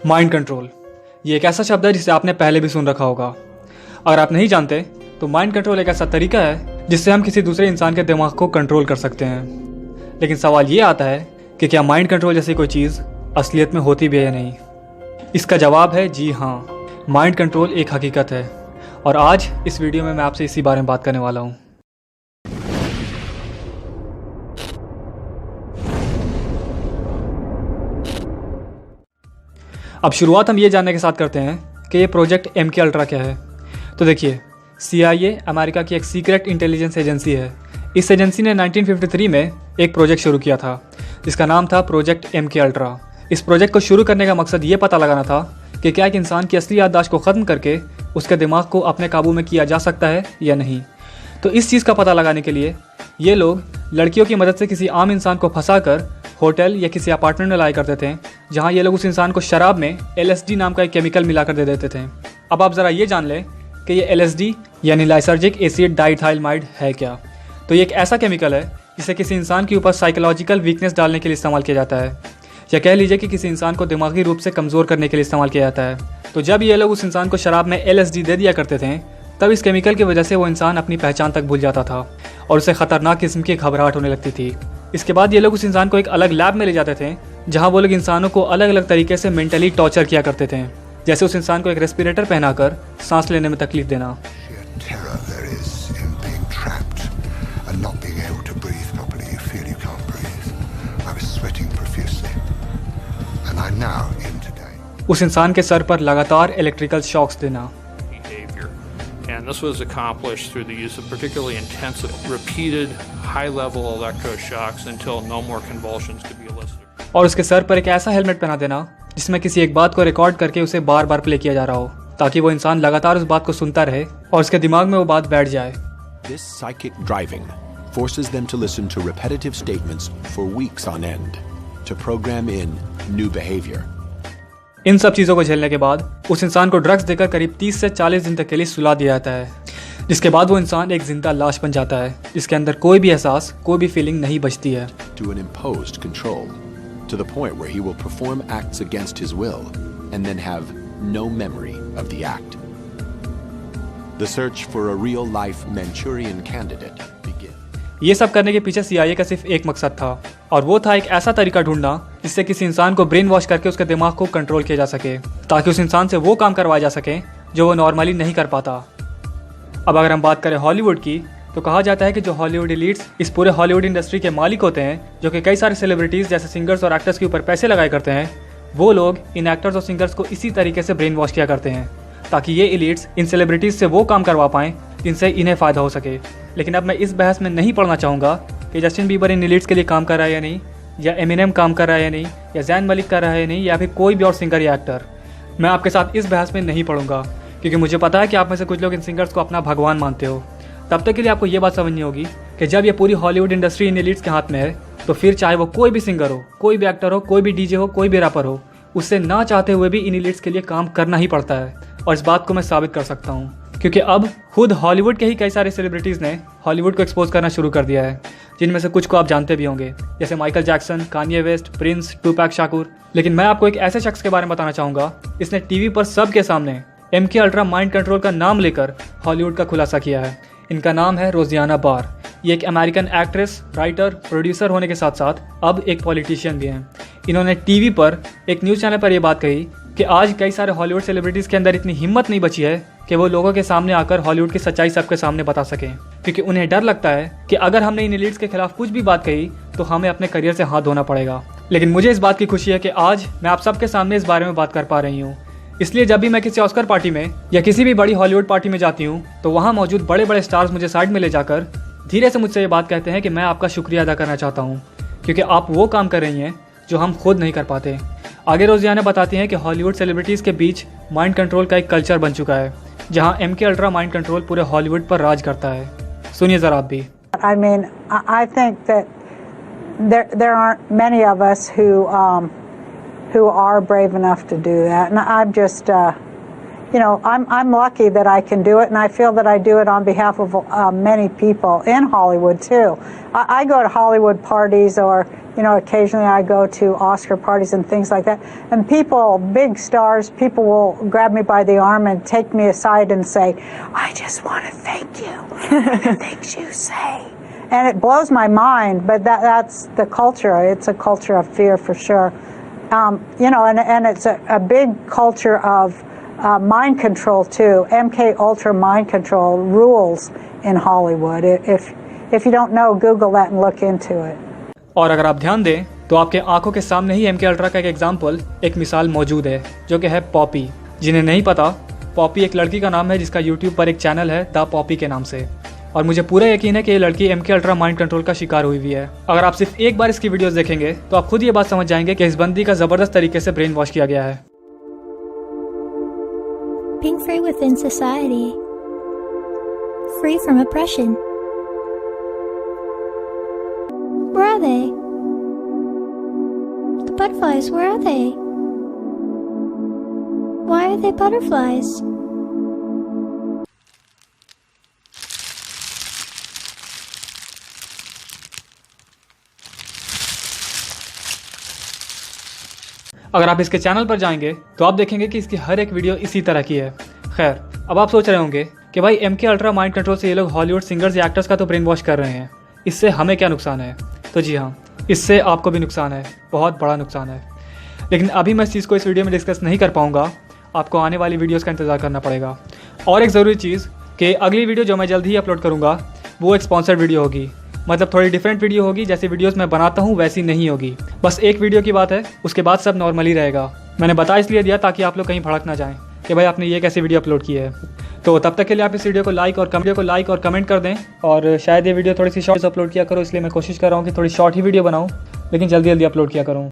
Mind control ये एक ऐसा शब्द है जिसे आपने पहले भी सुन रखा होगा। अगर आप नहीं जानते तो माइंड कंट्रोल एक ऐसा तरीका है जिससे हम किसी दूसरे इंसान के दिमाग को कंट्रोल कर सकते हैं। लेकिन सवाल ये आता है कि क्या माइंड कंट्रोल जैसी कोई चीज़ असलियत में होती भी है या नहीं। इसका जवाब है जी हाँ, माइंड कंट्रोल एक हकीकत है और आज इस वीडियो में मैं आपसे इसी बारे में बात करने वाला हूँ। अब शुरुआत हम ये जानने के साथ करते हैं कि ये प्रोजेक्ट MK अल्ट्रा क्या है। तो देखिए, CIA अमेरिका की एक सीक्रेट इंटेलिजेंस एजेंसी है। इस एजेंसी ने 1953 में एक प्रोजेक्ट शुरू किया था जिसका नाम था प्रोजेक्ट MK अल्ट्रा। इस प्रोजेक्ट को शुरू करने का मकसद ये पता लगाना था कि क्या एक इंसान की असली याददाश्त को ख़त्म करके उसके दिमाग को अपने काबू में किया जा सकता है या नहीं। तो इस चीज़ का पता लगाने के लिए ये लोग लड़कियों की मदद से किसी आम इंसान को फंसाकर होटल या किसी अपार्टमेंट में लाया करते थे, जहां ये लोग उस इंसान को शराब में LSD नाम का एक केमिकल मिलाकर दे देते थे। अब आप ज़रा ये जान लें कि ये LSD यानी लाइसर्जिक एसिड डाइथाइलमाइड है क्या। तो ये एक ऐसा केमिकल है जिसे किसी इंसान के ऊपर साइकोलॉजिकल वीकनेस डालने के लिए इस्तेमाल किया जाता है, या कह लीजिए कि किसी इंसान को दिमागी रूप से कमज़ोर करने के लिए इस्तेमाल किया जाता है। तो जब ये लोग उस इंसान को शराब में LSD दे दिया करते थे, तब इस केमिकल की वजह से वो इंसान अपनी पहचान तक भूल जाता था और उसे ख़तरनाक किस्म की घबराहट होने लगती थी। इसके बाद ये लोग उस इंसान को एक अलग लैब में ले जाते थे जहां वो लोग इंसानों को अलग अलग तरीके से मेंटली टॉर्चर किया करते थे, जैसे उस इंसान को एक रेस्पिरेटर पहनाकर सांस लेने में तकलीफ देना। उस इंसान के सर पर लगातार इलेक्ट्रिकल शॉक्स देना। And this was accomplished through the use of particularly intensive, repeated, high-level electroshocks until no more convulsions could be elicited. और उसके सर पर एक ऐसा हेलमेट पहना देना जिसमें किसी एक बात को रिकॉर्ड करके उसे बार बार प्ले किया जा रहा हो, ताकि वो इंसान लगातार उस बात को सुनता रहे और उसके दिमाग में वो बात बैठ जाए। This psychic driving forces them to listen to repetitive statements for weeks on end to program in new behavior. इन सब चीज़ों को झेलने के बाद उस इंसान को ड्रग्स देकर करीब 30 से 40 दिन तक के लिए सुला दिया जाता है, जिसके बाद वो इंसान एक जिंदा लाश बन जाता है जिसके अंदर कोई भी एहसास, कोई भी फीलिंग नहीं बचती है। To an imposed control, to the point where he will perform acts against his will and then have no memory of the act. The search for a real-life Manchurian candidate begins. ये सब करने के पीछे CIA का सिर्फ एक मकसद था, और वो था एक ऐसा तरीका ढूंढना जिससे किसी इंसान को ब्रेन वॉश करके उसके दिमाग को कंट्रोल किया जा सके, ताकि उस इंसान से वो काम करवाया जा सके जो वो नॉर्मली नहीं कर पाता। अब अगर हम बात करें हॉलीवुड की, तो कहा जाता है कि जो हॉलीवुड एलीट्स इस पूरे हॉलीवुड इंडस्ट्री के मालिक होते हैं, जो कि कई सारे सेलिब्रिटीज़ जैसे सिंगर्स और एक्टर्स के ऊपर पैसे लगाए करते हैं, वो लोग इन एक्टर्स और सिंगर्स को इसी तरीके से ब्रेन वॉश किया करते हैं ताकि ये एलीट्स इन सेलिब्रिटीज़ से वो काम करवा पाएँ जिनसे इन्हें फ़ायदा हो सके। लेकिन अब मैं इस बहस में नहीं पढ़ना चाहूँगा कि जस्टिन बीबर इन एलीट्स के लिए काम कर रहा है या नहीं, या एमिनेम काम कर रहा है या नहीं, या ज़ैन मलिक कर रहा है या नहीं, या फिर कोई भी और सिंगर या एक्टर। मैं आपके साथ इस बहस में नहीं पढ़ूंगा क्योंकि मुझे पता है कि आप में से कुछ लोग इन सिंगर्स को अपना भगवान मानते हो। तब तक के लिए आपको ये बात समझनी होगी कि जब ये पूरी हॉलीवुड इंडस्ट्री इन एलीट्स के हाथ में है, तो फिर चाहे वो कोई भी सिंगर हो, कोई भी एक्टर हो, कोई भी DJ हो, कोई भी रैपर हो, उससे ना चाहते हुए भी इन एलीट्स के लिए काम करना ही पड़ता है। और इस बात को मैं साबित कर सकता हूँ क्योंकि अब खुद हॉलीवुड के ही कई सारे सेलिब्रिटीज़ ने हॉलीवुड को एक्सपोज करना शुरू कर दिया है, जिनमें से कुछ को आप जानते भी होंगे, जैसे Michael Jackson, Kanye West, Prince, Tupac Shakur. लेकिन मैं आपको एक ऐसे शख्स के बारे में बताना चाहूँगा इसने टीवी पर सबके सामने MK अल्ट्रा माइंड कंट्रोल का नाम लेकर हॉलीवुड का खुलासा किया है। इनका नाम है रोजियाना बार। ये एक अमेरिकन एक्ट्रेस, राइटर, प्रोड्यूसर होने के साथ साथ अब एक पॉलिटिशियन भी हैं। इन्होंने टीवी पर एक न्यूज़ चैनल पर यह बात कही कि आज कई सारे हॉलीवुड सेलिब्रिटीज़ के अंदर इतनी हिम्मत नहीं बची है कि वो लोगों के सामने आकर हॉलीवुड की सच्चाई सबके सामने बता सकें, क्योंकि उन्हें डर लगता है कि अगर हमने इन एलीट्स के खिलाफ कुछ भी बात कही तो हमें अपने करियर से हाथ धोना पड़ेगा। लेकिन मुझे इस बात की खुशी है कि आज मैं आप सबके सामने इस बारे में बात कर पा रही हूँ। इसलिए जब भी मैं किसी ऑस्कर पार्टी में या किसी भी बड़ी हॉलीवुड पार्टी में जाती हूँ, तो वहाँ मौजूद बड़े बड़े स्टार्स मुझे साइड में ले जाकर धीरे से मुझसे ये बात कहते हैं कि मैं आपका शुक्रिया अदा करना चाहता हूँ, क्योंकि आप वो काम कर रही हैं जो हम खुद नहीं कर पाते। आगे रोजियाना बताती हैं कि हॉलीवुड सेलिब्रिटीज़ के बीच माइंड कंट्रोल का एक कल्चर बन चुका है, जहां MK अल्ट्रा माइंड कंट्रोल पूरे हॉलीवुड पर राज करता है। सुनिए ज़रा आप भी। I mean, I think that there aren't many of us who are brave enough to do that, and I'm just I'm lucky that I can do it, and I feel that I do it on behalf of many people in Hollywood too. I go to Hollywood parties, or occasionally I go to Oscar parties and things like that. And people, big stars, people will grab me by the arm and take me aside and say, "I just want to thank you for the things you say." And it blows my mind, but that's the culture. It's a culture of fear for sure. And it's a big culture of mind control too. MK Ultra mind control rules in Hollywood. If you don't know, Google that and look into it. और अगर आप ध्यान दें तो आपके आंखों के सामने ही MK अल्ट्रा का एक एग्जाम्पल, एक मिसाल मौजूद है, जो कि है पॉपी। जिन्हें नहीं पता, पॉपी एक लड़की का नाम है जिसका यूट्यूब पर एक चैनल है द पॉपी के नाम से। और मुझे पूरा यकीन है कि ये लड़की MK अल्ट्रा माइंड कंट्रोल का शिकार हुई हुई है। अगर आप सिर्फ एक बार इसकी वीडियोस देखेंगे तो आप खुद ये बात समझ जाएंगे कि इस बंदी का जबरदस्त तरीके से ब्रेन वॉश किया गया है। Being free within society, free from oppression. Where are they? The butterflies, where are they? Why are they butterflies? अगर आप इसके चैनल पर जाएंगे तो आप देखेंगे कि इसकी हर एक वीडियो इसी तरह की है। खैर, अब आप सोच रहे होंगे कि भाई MK अल्ट्रा माइंड कंट्रोल से ये लोग हॉलीवुड सिंगर्स या एक्टर्स का तो ब्रेन वॉश कर रहे हैं, इससे हमें क्या नुकसान है? तो जी हाँ, इससे आपको भी नुकसान है, बहुत बड़ा नुकसान है। लेकिन अभी मैं इस चीज़ को इस वीडियो में डिस्कस नहीं कर पाऊँगा, आपको आने वाली वीडियोज़ का इंतज़ार करना पड़ेगा। और एक ज़रूरी चीज़ कि अगली वीडियो जो मैं जल्द ही अपलोड करूँगा वो एक स्पॉन्सर्ड वीडियो होगी, मतलब थोड़ी डिफरेंट वीडियो होगी। जैसी वीडियोस मैं बनाता हूँ वैसी नहीं होगी। बस एक वीडियो की बात है, उसके बाद सब नॉर्मली रहेगा। मैंने बता इसलिए दिया ताकि आप लोग कहीं भड़क ना जाएं कि भाई आपने ये कैसी वीडियो अपलोड की है। तो तब तक के लिए आप इस वीडियो को लाइक और कमेंट कर दें। और शायद ये वीडियो थोड़ी सी शॉर्ट्स अपलोड किया करो, इसलिए मैं कोशिश कर रहा हूँ कि थोड़ी शॉर्ट ही वीडियो बनाऊँ, लेकिन जल्दी अपलोड किया करूँ।